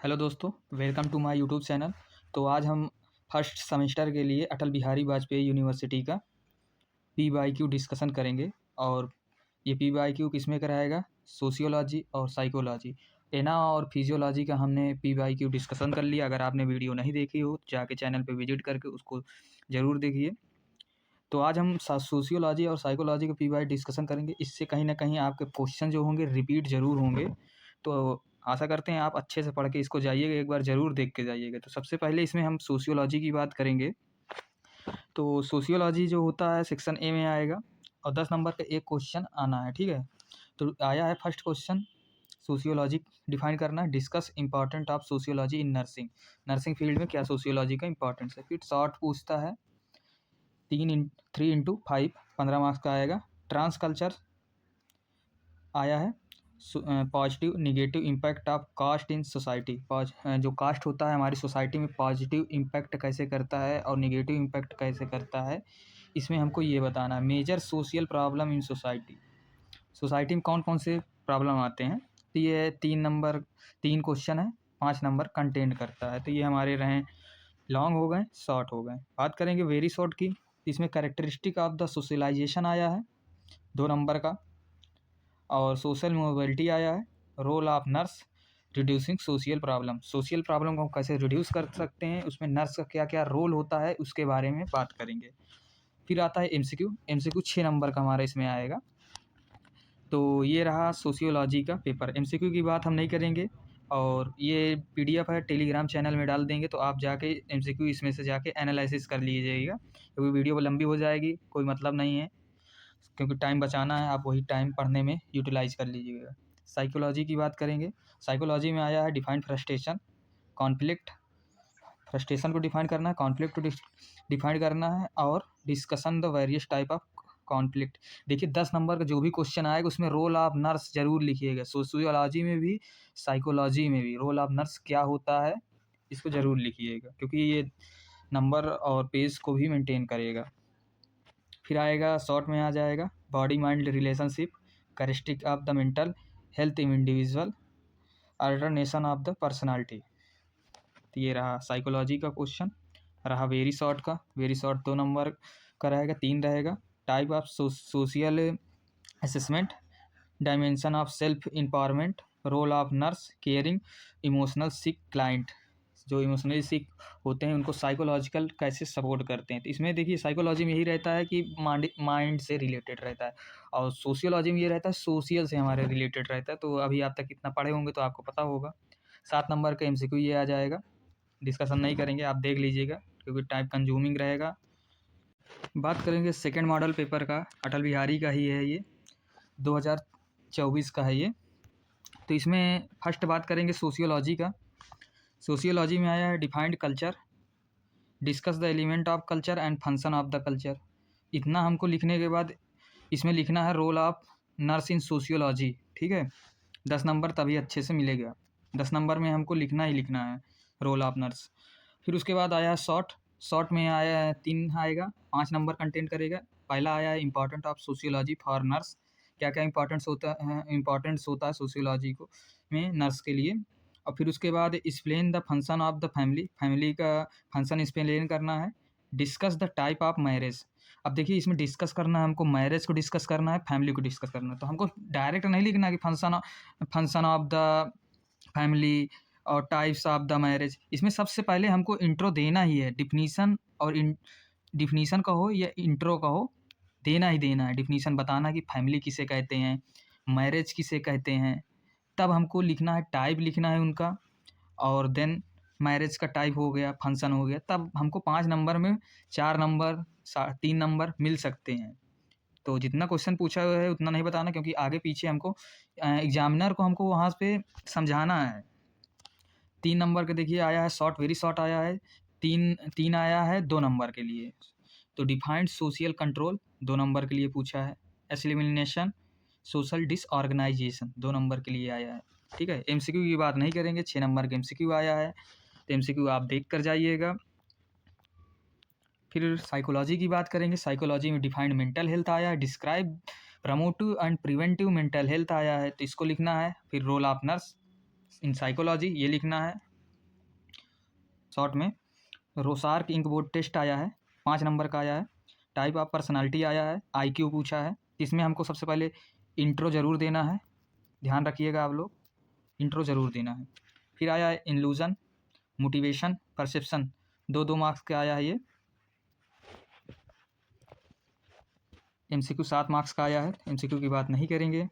Hello दोस्तों, welcome to my YouTube channel. तो आज हम फर्स्ट सेमेस्टर के लिए अटल बिहारी वाजपेयी यूनिवर्सिटी का पी/क्यू डिस्कशन करेंगे। और ये पी/क्यू किस में कराएगा? सोशियोलॉजी और साइकोलॉजी, एना और फिजियोलॉजी का हमने पी/क्यू डिस्कशन कर लिया। अगर आपने वीडियो नहीं देखी हो तो जाके चैनल पे विजिट करके उसको ज़रूर देखिए। तो आज हम सोशियोलॉजी और साइकोलॉजी का पी/क्यू डिस्कशन करेंगे। इससे कहीं ना कहीं आपके क्वेश्चन जो होंगे रिपीट ज़रूर होंगे। तो आशा करते हैं आप अच्छे से पढ़ के इसको जाइएगा, एक बार ज़रूर देख के जाइएगा। तो सबसे पहले इसमें हम सोशियोलॉजी की बात करेंगे। तो सोशियोलॉजी जो होता है सेक्शन ए में आएगा और 10 नंबर का एक क्वेश्चन आना है, ठीक है। तो आया है फर्स्ट क्वेश्चन, सोशियोलॉजी डिफाइन करना है। Discuss important of sociology in nursing. Nursing field में क्या सोशियोलॉजी का इंपॉर्टेंस है। फिर शॉर्ट पूछता है 3 × 5 15 मार्क्स का आएगा। ट्रांस कल्चर आया है। Positive negative impact of caste in society. जो कास्ट होता है हमारी सोसाइटी में पॉजिटिव इम्पैक्ट कैसे करता है और निगेटिव इम्पैक्ट कैसे करता है, इसमें हमको ये बताना है। Major social problem in society, society में कौन कौन से प्रॉब्लम आते हैं। तो ये 3 क्वेश्चन है, 5 नंबर कंटेंट करता है। तो ये हमारे रहे लॉन्ग हो गए, शॉर्ट हो गए। बात करेंगे वेरी शॉर्ट की। इसमें कैरेक्टरिस्टिक ऑफ द सोशलाइजेशन आया है 2 नंबर का। और सोशल मोबिलिटी आया है। Role of nurse reducing social problem, social problem को कैसे रिड्यूस कर सकते हैं, उसमें नर्स का क्या क्या रोल होता है उसके बारे में बात करेंगे। फिर आता है एमसीक्यू 6 नंबर का हमारा इसमें आएगा। तो ये रहा सोशियोलॉजी का पेपर। एमसीक्यू की बात हम नहीं करेंगे और ये पीडीएफ है, टेलीग्राम चैनल में डाल देंगे। तो आप जाके एमसीक्यू इसमें से जाके एनालिसिस कर लीजिएगा, क्योंकि वीडियो लंबी हो जाएगी, कोई मतलब नहीं है, क्योंकि टाइम बचाना है। आप वही टाइम पढ़ने में यूटिलाइज कर लीजिएगा। साइकोलॉजी की बात करेंगे। साइकोलॉजी में आया है डिफाइन फ्रस्ट्रेशन, कॉन्फ्लिक्ट। फ्रस्ट्रेशन को डिफाइन करना है, कॉन्फ्लिक्ट को डिफाइन करना है और discussion the various type of conflict. देखिए 10 नंबर का जो भी क्वेश्चन आएगा उसमें रोल ऑफ नर्स जरूर लिखिएगा। सोशियोलॉजी में भी साइकोलॉजी में भी रोल ऑफ नर्स क्या होता है इसको ज़रूर लिखिएगा, क्योंकि ये नंबर और पेज को भी मेंटेन करेगा। फिर आएगा शॉर्ट में आ जाएगा body mind relationship, characteristic of the mental health in individual, alternation of the personality. तो ये रहा साइकोलॉजी का क्वेश्चन। रहा वेरी शॉर्ट का, वेरी शॉर्ट 2 नंबर का रहेगा, 3 रहेगा। Type of social assessment, dimension of self empowerment, role of nurse, caring, emotional sick client. जो इमोशनली सिक होते हैं उनको साइकोलॉजिकल कैसे सपोर्ट करते हैं। तो इसमें देखिए साइकोलॉजी में यही रहता है कि माइंड से रिलेटेड रहता है, और सोशियोलॉजी में ये रहता है सोशल से हमारे रिलेटेड रहता है। तो अभी आप तक कितना पढ़े होंगे तो आपको पता होगा। 7 नंबर का एमसीक्यू ये आ जाएगा। डिस्कशन नहीं करेंगे, आप देख लीजिएगा क्योंकि टाइम कंज्यूमिंग रहेगा। बात करेंगे सेकेंड मॉडल पेपर का, अटल बिहारी का ही है ये, 2024 का है ये। तो इसमें फर्स्ट बात करेंगे सोशियोलॉजी का। सोशियोलॉजी में आया है defined culture, discuss the element of culture and function of the culture. इतना हमको लिखने के बाद इसमें लिखना है role of nurse in sociology, ठीक है। 10 नंबर तभी अच्छे से मिलेगा। 10 नंबर में हमको लिखना ही लिखना है रोल ऑफ नर्स। फिर उसके बाद आया है शॉर्ट में आया है 3 आएगा, 5 नंबर कंटेंट करेगा। पहला आया है important of sociology for nurse, क्या क्या इंपॉर्टेंस होता है सोशियोलॉजी को में नर्स के लिए। और फिर उसके बाद explain the function of the family, family का फंक्शन एक्सप्लेन करना है। Discuss the type of marriage. अब देखिए इसमें डिस्कस करना है हमको, मैरिज को डिस्कस करना है, फैमिली को डिस्कस करना है। तो हमको डायरेक्ट नहीं लिखना है कि फंक्शन ऑफ द फैमिली और टाइप्स ऑफ द मैरिज। इसमें सबसे पहले हमको इंट्रो देना ही है। डिफिनीसन और डिफिनीसन का हो या इंट्रो का हो, देना ही देना है। डिफिनीसन बताना कि फैमिली किसे कहते हैं, मैरिज किसे कहते हैं। तब हमको लिखना है, टाइप लिखना है उनका, और देन मैरिज का टाइप हो गया, फंक्शन हो गया। तब हमको 5 नंबर में 4 नंबर 3 नंबर मिल सकते हैं। तो जितना क्वेश्चन पूछा हुआ है उतना नहीं बताना, क्योंकि आगे पीछे हमको एग्जामिनर को हमको वहाँ पे समझाना है। 3 नंबर के देखिए आया है शॉर्ट, वेरी शॉर्ट आया है। 3 आया है 2 नंबर के लिए। तो डिफाइंड सोशल कंट्रोल 2 नंबर के लिए पूछा है। एलिमिनेशन सोशल डिसऑर्गेनाइजेशन 2 नंबर के लिए आया है, ठीक है। एमसीक्यू की बात नहीं करेंगे, 6 नंबर का एमसीक्यू आया है। तो एमसीक्यू आप देख कर जाइएगा। फिर साइकोलॉजी की बात करेंगे। साइकोलॉजी में डिफाइंड मेंटल हेल्थ आया है। Describe promotive and preventive mental health आया है, तो इसको लिखना है। फिर role of nurse in psychology ये लिखना है। शॉर्ट में रोसार्क इंकबोर्ड टेस्ट आया है, 5 नंबर का आया है। टाइप ऑफ पर्सनालिटी आया है, आईक्यू पूछा है। इसमें हमको सबसे पहले इंट्रो ज़रूर देना है, ध्यान रखिएगा आप लोग, इंट्रो ज़रूर देना है। फिर आया है इल्यूजन, मोटिवेशन, परसेप्शन, 2-2 मार्क्स का आया है ये। एमसीक्यू 7 मार्क्स का आया है, एमसीक्यू की बात नहीं करेंगे।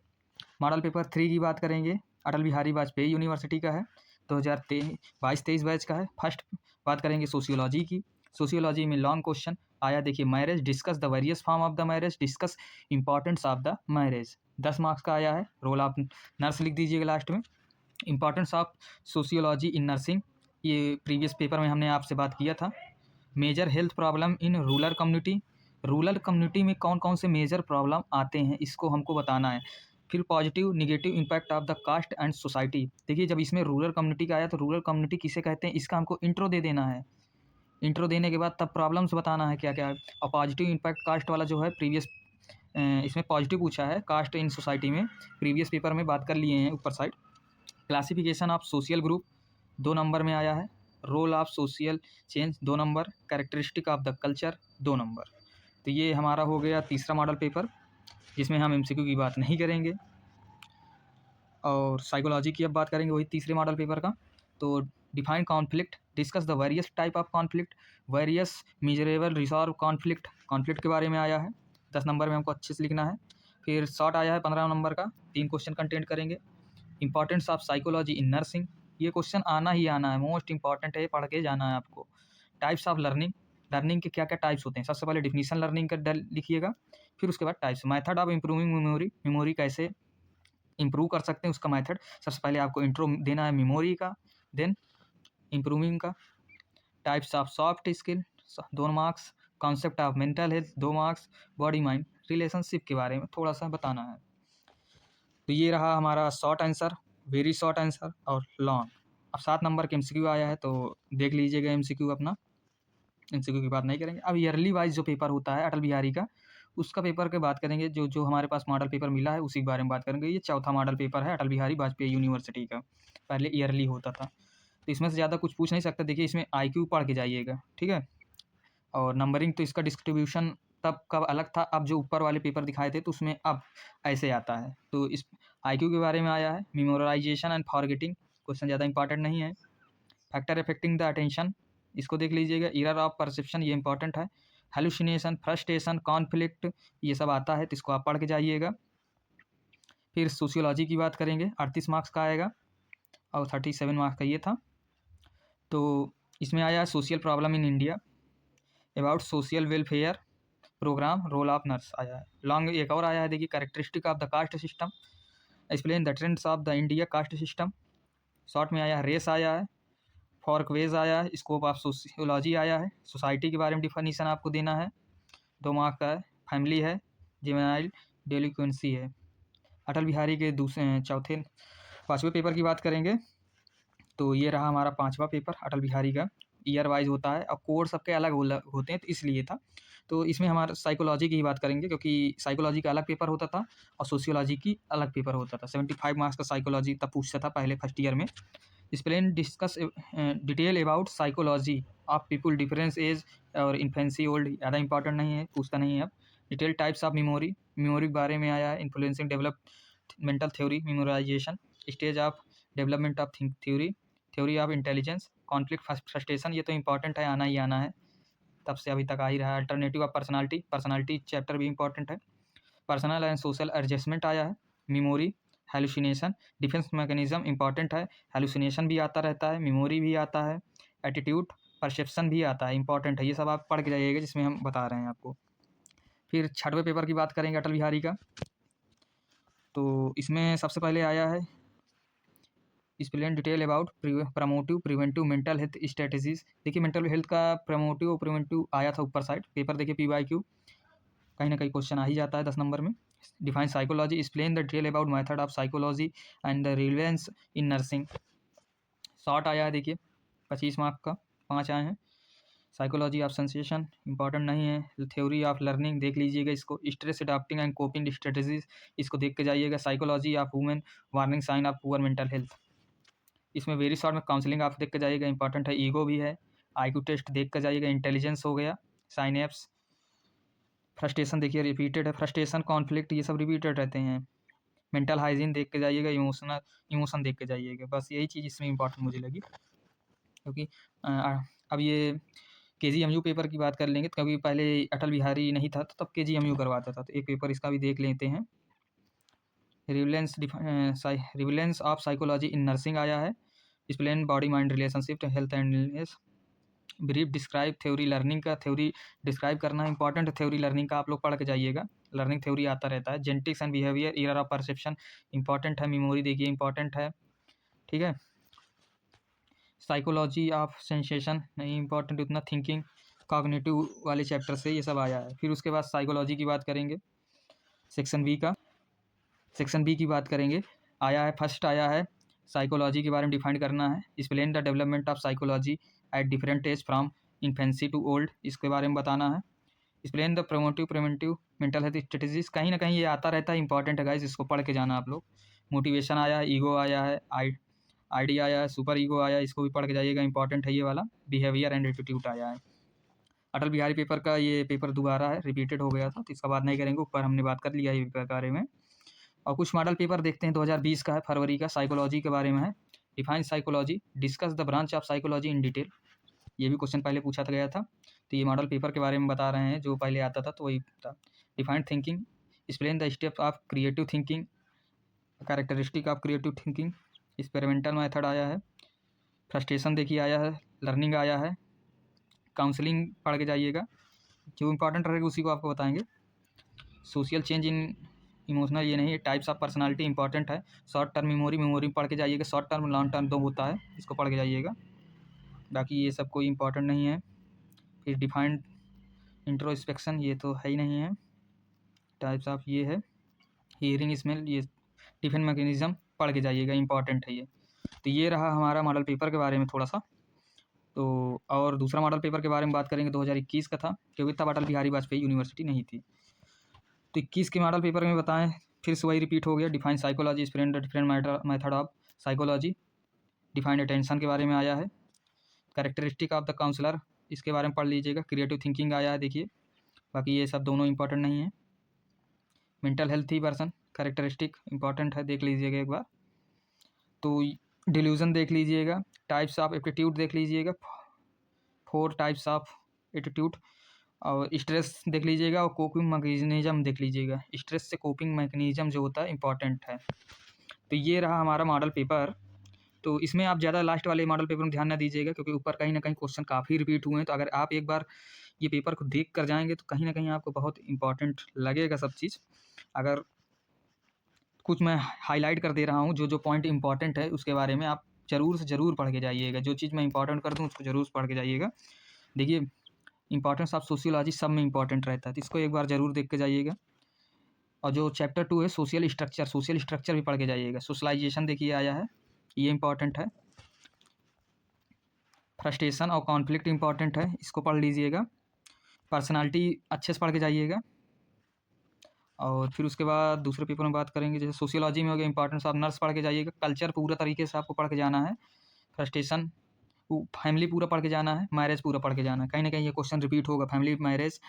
मॉडल पेपर 3 की बात करेंगे, अटल बिहारी वाजपेयी यूनिवर्सिटी का है, 2022-23 बैच का है। फर्स्ट बात करेंगे सोशियोलॉजी की। सोशियोलॉजी में लॉन्ग क्वेश्चन आया, देखिए, marriage, discuss the various form of the marriage, discuss importance of the marriage, 10 marks का आया है। रोल ऑफ नर्स लिख दीजिएगा लास्ट में। Importance of sociology in nursing, ये प्रीवियस पेपर में हमने आपसे बात किया था। Major health problem in rural community, rural community में कौन कौन से मेजर प्रॉब्लम आते हैं, इसको हमको बताना है। फिर positive negative impact of the caste and society, देखिए जब इसमें रूरल कम्युनिटी का आया तो रूरल कम्युनिटी किसे कहते हैं, इसका हमको इंट्रो दे देना है। इंट्रो देने के बाद तब प्रॉब्लम्स बताना है क्या क्या है। और पॉजिटिव इम्पैक्ट कास्ट वाला जो है प्रीवियस, इसमें पॉजिटिव पूछा है, कास्ट इन सोसाइटी में प्रीवियस पेपर में बात कर लिए हैं ऊपर side. Classification of social group 2 number में आया है। Role of social change 2 number. Characteristic of the culture 2 number. तो ये हमारा हो गया तीसरा मॉडल पेपर, जिसमें हम एमसीक्यू की बात नहीं करेंगे। और साइकोलॉजी की अब बात करेंगे, वही तीसरे मॉडल पेपर का। तो define conflict, discuss the various type of conflict, various miserable resolve conflict, conflict के बारे में आया है, 10 नंबर में हमको अच्छे से लिखना है। फिर शॉर्ट आया है 15 नंबर का, 3 क्वेश्चन कंटेंट करेंगे। Importance of psychology in nursing, ये क्वेश्चन आना ही आना है, मोस्ट इंपॉर्टेंट है, पढ़ के जाना है आपको। टाइप्स ऑफ लर्निंग, लर्निंग के क्या क्या टाइप्स होते हैं, सबसे पहले डिफिनीशन लर्निंग का लिखिएगा, फिर उसके बाद types. Method of improving memory, memory कैसे इम्प्रूव कर सकते हैं उसका मेथड। सबसे पहले आपको इंट्रो देना है मेमोरी का, देन इम्प्रूविंग का। Types of soft skill 2 marks. Concept of mental health 2 marks. Body mind relationship के बारे में थोड़ा सा बताना है। तो ये रहा हमारा short answer, very short answer और लॉन्ग। अब 7 नंबर के एमसीक्यू आया है, तो देख लीजिएगा एमसीक्यू अपना, एमसीक्यू की बात नहीं करेंगे। अब ईयरली वाइज जो पेपर होता है अटल बिहारी का, उसका पेपर की बात करेंगे। जो जो हमारे पास मॉडल पेपर मिला है उसी के बारे में बात करेंगे। ये चौथा मॉडल पेपर है अटल बिहारी वाजपेयी यूनिवर्सिटी का, पहले ईयरली होता था, तो इसमें से ज़्यादा कुछ पूछ नहीं सकते। देखिए इसमें आईक्यू पढ़ के जाइएगा, ठीक है। और नंबरिंग तो इसका डिस्ट्रीब्यूशन तब कब अलग था, अब जो ऊपर वाले पेपर दिखाए थे तो उसमें अब ऐसे आता है। तो इस आईक्यू के बारे में आया है, मेमोराइजेशन एंड फॉरगेटिंग, क्वेश्चन ज़्यादा इंपॉर्टेंट नहीं है। फैक्टर अफेक्टिंग द अटेंशन, इसको देख लीजिएगा। एरर ऑफ परसेप्शन, ये इंपॉर्टेंट है। हेलुसिनेशन, फ्रस्ट्रेशन, कॉन्फ्लिक्ट, ये सब आता है, तो इसको आप पढ़ के जाइएगा। फिर सोशियोलॉजी की बात करेंगे, 38 मार्क्स का आएगा और 37 मार्क्स का ये था। तो इसमें आया social problem in India, about social welfare program, role of nurse आया है। लॉन्ग एक और आया है, देखिए, characteristic of the caste system, explain the trends of the India caste system. Short में आया है, रेस आया है, फॉर्कवेज आया है, स्कोप ऑफ सोशियोलॉजी आया है, सोसाइटी के बारे में डिफिनीशन आपको देना है, 2 मार्क्स का है। फैमिली है, जुवेनाइल डेलिक्वेंसी है। अटल बिहारी के चौथे 5वें पेपर की बात करेंगे, तो ये रहा हमारा 5वां पेपर अटल बिहारी का। ईयर वाइज होता है, अब कोड सबके अलग होते हैं, तो इसलिए था। तो इसमें हमारा साइकोलॉजी की ही बात करेंगे, क्योंकि साइकोलॉजी का अलग पेपर होता था और सोशियोलॉजी की अलग पेपर होता था। 75 मार्क्स का साइकोलॉजी तब पूछता था पहले फर्स्ट ईयर में। Explain discuss detail about psychology of people difference age और इन्फेंसी ओल्ड, ज़्यादा इंपॉर्टेंट नहीं है, पूछता नहीं है अब। Detail types of memory, memory के बारे में आया है। Influencing develop mental theory, memorization, stage of development of think theory, theory of intelligence, conflict frustration, ये तो इंपॉर्टेंट है, आना ही आना है, तब से अभी तक आ ही रहा है। Alternative of personality, personality chapter भी इंपॉर्टेंट है। पर्सनल एंड सोशल एडजस्टमेंट आया है। Memory, hallucination, defence mechanism important है, हेलुसिनेशन भी आता रहता है, मेमोरी भी आता है, एटीट्यूड परसेप्शन भी आता है, इंपॉर्टेंट है। ये सब आप पढ़ के जाइएगा जिसमें हम बता रहे हैं आपको। फिर 6वें पेपर की बात करेंगे अटल बिहारी का, तो इसमें सबसे पहले आया है explain detail about promotive preventive mental health strategies. देखिए मेंटल हेल्थ का प्रमोटिव और प्रिवेंटिव आया था ऊपर साइड पेपर, देखिए PYQ कहीं ना कहीं क्वेश्चन आ ही जाता है 10 नंबर में। Define psychology, explain the detail about method of psychology and the relevance in nursing. Short आया है, देखिए 25 मार्क का 5 आए हैं। साइकोलॉजी ऑफ सेंसेशन इंपॉर्टेंट नहीं है। थ्योरी ऑफ लर्निंग देख लीजिएगा इसको। Stress adopting and coping strategies, इसको देख के जाइएगा। Psychology of women, warning sign of poor mental health, इसमें वेरी शॉर्ट में काउंसलिंग आप देख के जाइएगा, इंपॉर्टेंट है। ईगो भी है, IQ टेस्ट देख कर जाइएगा। इंटेलिजेंस हो गया, साइनेप्स, फ्रस्ट्रेशन देखिए रिपीटेड है, फ्रस्ट्रेशन कॉन्फ्लिक्ट ये सब रिपीटेड रहते हैं। मेंटल हाइजीन देख के जाइएगा, इमोशन देख के जाइएगा। बस यही चीज़ इसमें इंपॉर्टेंट मुझे लगी, क्योंकि अब ये KGMU पेपर की बात कर लेंगे, क्योंकि पहले अटल बिहारी नहीं था तो तब KGMU करवाता था, तो एक पेपर इसका भी देख लेते हैं। रिविलेंस ऑफ साइकोलॉजी इन नर्सिंग आया है। Explain body mind relationship, health and illness, brief describe theory. Learning का थ्योरी डिस्क्राइब करना इंपॉर्टेंट है, थ्योरी लर्निंग का आप लोग पढ़ के जाइएगा, लर्निंग थ्योरी आता रहता है। Genetics and behaviour, error of perception important है। मेमोरी देखिए इंपॉर्टेंट है, ठीक है। साइकोलॉजी ऑफ सेंसेशन नहीं इंपॉर्टेंट उतना, थिंकिंग कॉग्निटिव वाले चैप्टर से ये सब आया है। फिर उसके बाद साइकोलॉजी की बात करेंगे, सेक्शन बी की बात करेंगे। आया है, फर्स्ट आया है साइकोलॉजी के बारे में डिफाइन करना है। Explain the development of psychology at different age from infancy to old, इसके बारे में बताना है। Explain the preventive mental health strategies, कहीं ना कहीं ये आता रहता है, इंपॉर्टेंट है गाइस, इसको पढ़ के जाना आप लोग। मोटिवेशन आया है, ईगो आया है, आइडिया आया है, सुपर ईगो आया है, इसको भी पढ़ के जाइएगा, इंपॉर्टेंट है ये वाला। बिहेवियर एंड एटीट्यूड आया है। अटल बिहारी पेपर का ये पेपर दोबारा है, रिपीटेड हो गया था, तो इसका बात नहीं करेंगे, ऊपर हमने बात कर लिया है पेपर के बारे में। और कुछ मॉडल पेपर देखते हैं, 2020 का है, फरवरी का, साइकोलॉजी के बारे में है। Define psychology, discuss the branch of psychology in detail, ये भी क्वेश्चन पहले पूछा गया था, तो ये मॉडल पेपर के बारे में बता रहे हैं, जो पहले आता था तो वही था। Defined thinking, explain the step of creative thinking, characteristic of creative thinking, experimental method आया है। फ्रस्ट्रेशन देखिए आया है, लर्निंग आया है, काउंसलिंग पढ़ के जाइएगा, जो इंपॉर्टेंट रहेगा उसी को आपको बताएंगे। सोशल चेंज इन इमोशनल ये नहीं है, टाइप्स ऑफ पर्सनालिटी इंपॉर्टेंट है। शॉर्ट टर्म मेमोरी पढ़ के जाइएगा, शॉर्ट टर्म लॉन्ग टर्म दो होता है, इसको पढ़ के जाइएगा, बाकी ये सब कोई इंपॉर्टेंट नहीं है। फिर डिफाइंड इंट्रोस्पेक्शन, ये तो है ही नहीं है। टाइप्स ऑफ ये है, हियरिंग स्मेल, ये डिफेंस मैकेनिज्म पढ़ के जाइएगा, इंपॉर्टेंट है ये। तो ये रहा हमारा मॉडल पेपर के बारे में थोड़ा सा। तो और दूसरा मॉडल पेपर के बारे में बात करेंगे, 2021 का था, क्योंकि तब अटल बिहारी वाजपेयी यूनिवर्सिटी नहीं थी। तो 21 के मॉडल पेपर में बताएं, फिर से वही रिपीट हो गया। Define psychology, explain the different method of psychology, defined attention के बारे में आया है। कैरेक्टरिस्टिक ऑफ द काउंसलर, इसके बारे में पढ़ लीजिएगा। क्रिएटिव थिंकिंग आया है, देखिए, बाकी ये सब दोनों इंपॉर्टेंट नहीं है। Mental healthy person, characteristic important है, देख लीजिएगा एक बार। तो डिल्यूजन देख लीजिएगा, टाइप्स ऑफ एप्टीट्यूड देख लीजिएगा, 4 टाइप्स ऑफ एटीट्यूड, और स्ट्रेस देख लीजिएगा, और कोपिंग मैकेनिज्म देख लीजिएगा। स्ट्रेस से कोपिंग मैकेनिज्म जो होता है इंपॉर्टेंट है। तो ये रहा हमारा मॉडल पेपर। तो इसमें आप ज़्यादा लास्ट वाले मॉडल पेपर में ध्यान ना दीजिएगा, क्योंकि ऊपर कहीं ना कहीं क्वेश्चन काफ़ी रिपीट हुए हैं। तो अगर आप एक बार ये पेपर को देख कर जाएंगे तो कहीं ना कहीं आपको बहुत इंपॉर्टेंट लगेगा सब चीज़। अगर कुछ मैं हाईलाइट कर दे रहा हूँ, जो जो पॉइंट इंपॉर्टेंट है उसके बारे में आप ज़रूर से ज़रूर पढ़ के जाइएगा। जो चीज़ मैं इंपॉर्टेंट कर दूँ उसको ज़रूर पढ़ के जाइएगा। देखिए, इंपॉर्टेंस ऑफ सोशियोलॉजी सब में इंपॉर्टेंट रहता है, तो इसको एक बार ज़रूर देख के जाइएगा। और जो चैप्टर 2 है सोशल स्ट्रक्चर भी पढ़ के जाइएगा। सोशलाइजेशन देखिए आया है, ये इंपॉर्टेंट है। फ्रस्ट्रेशन और कॉन्फ्लिक्ट इंपॉर्टेंट है, इसको पढ़ लीजिएगा। पर्सनालिटी अच्छे से पढ़ के जाइएगा। और फिर उसके बाद दूसरे पेपर में बात करेंगे, जैसे सोशियोलॉजी में हो गया, इंपॉर्टेंस ऑफ नर्स पढ़ के जाइएगा। कल्चर पूरा तरीके से आपको पढ़ के जाना है। फ्रस्ट्रेशन, फैमिली पूरा पढ़ के जाना है। मैरिज पूरा पढ़ के जाना है, कहीं ना कहीं ये क्वेश्चन रिपीट होगा, फैमिली, मैरिज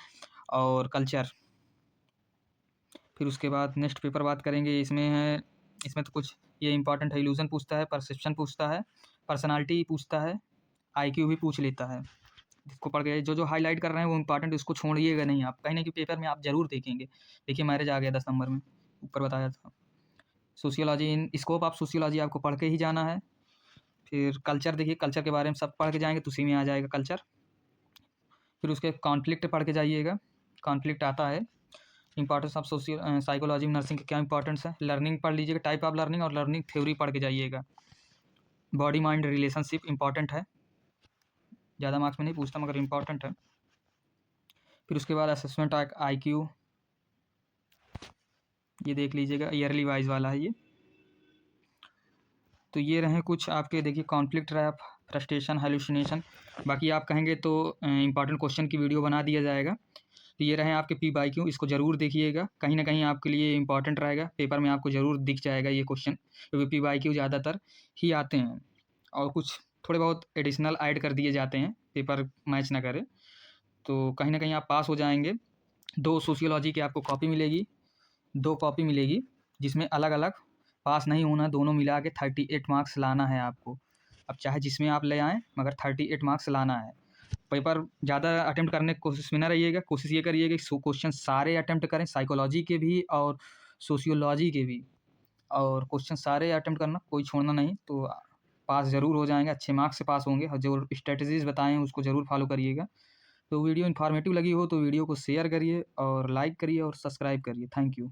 और कल्चर। फिर उसके बाद नेक्स्ट पेपर बात करेंगे, इसमें है, इसमें तो कुछ ये इंपॉर्टेंट है। इल्यूजन पूछता है, परसेप्शन पूछता है, पर्सनालिटी पूछता है, IQ भी पूछ लेता है। इसको पढ़ के जो जो हाईलाइट कर रहे हैं वो इंपॉर्टेंट, उसको छोड़िएगा नहीं आप, कहीं ना कहीं पेपर में आप जरूर देखेंगे। देखिए, मैरिज आ गया 10 नंबर में, ऊपर बताया था। Sociology, in scope of sociology आपको पढ़ के ही जाना है। फिर कल्चर देखिए, कल्चर के बारे में सब पढ़ के जाएंगे तो उसी में आ जाएगा कल्चर। फिर उसके कॉन्फ्लिक्ट पढ़ के जाइएगा, कॉन्फ्लिक्ट आता है। इंपॉर्टेंस ऑफ साइकोलॉजी में नर्सिंग का क्या इंपॉर्टेंस है। लर्निंग पढ़ लीजिएगा, टाइप ऑफ लर्निंग और लर्निंग थ्योरी पढ़ के जाइएगा। बॉडी माइंड रिलेशनशिप इंपॉर्टेंट है, ज़्यादा मार्क्स में नहीं पूछता मगर इंपॉर्टेंट है। फिर उसके बाद असेसमेंट IQ, ये देख लीजिएगा, ईयरली वाइज वाला है ये। तो ये रहे कुछ आपके, देखिए, कॉन्फ्लिक्ट रहा, फ्रस्ट्रेशन, हेलुसिनेशन। बाकी आप कहेंगे तो इंपॉर्टेंट क्वेश्चन की वीडियो बना दिया जाएगा। तो ये रहे आपके PYQ, इसको ज़रूर देखिएगा, कहीं ना कहीं आपके लिए इंपॉर्टेंट रहेगा, पेपर में आपको ज़रूर दिख जाएगा ये क्वेश्चन, क्योंकि PYQ ज़्यादातर ही आते हैं। और कुछ थोड़े बहुत एडिशनल ऐड कर दिए जाते हैं, पेपर मैच ना करे, तो कहीं ना कहीं आप पास हो जाएंगे। 2 सोशियोलॉजी की आपको कॉपी मिलेगी, 2 कॉपी मिलेगी, जिसमें अलग अलग पास नहीं होना, दोनों मिला के 38 मार्क्स लाना है आपको। अब चाहे जिसमें आप ले आएँ, मगर 38 मार्क्स लाना है। पेपर ज़्यादा अटेम्प्ट करने की कोशिश में ना रहिएगा, कोशिश ये करिएगा कि क्वेश्चन सारे अटेम्प्ट करें, साइकोलॉजी के भी और सोशियोलॉजी के भी, और क्वेश्चन सारे अटेम्प्ट करना, कोई छोड़ना नहीं, तो पास ज़रूर हो जाएंगे, अच्छे मार्क्स से पास होंगे। और जो स्ट्रेटजीज़ बताएँ हैं उसको ज़रूर फॉलो करिएगा। तो वीडियो इन्फॉर्मेटिव लगी हो तो वीडियो को शेयर करिए और लाइक करिए और सब्सक्राइब करिए। Thank you.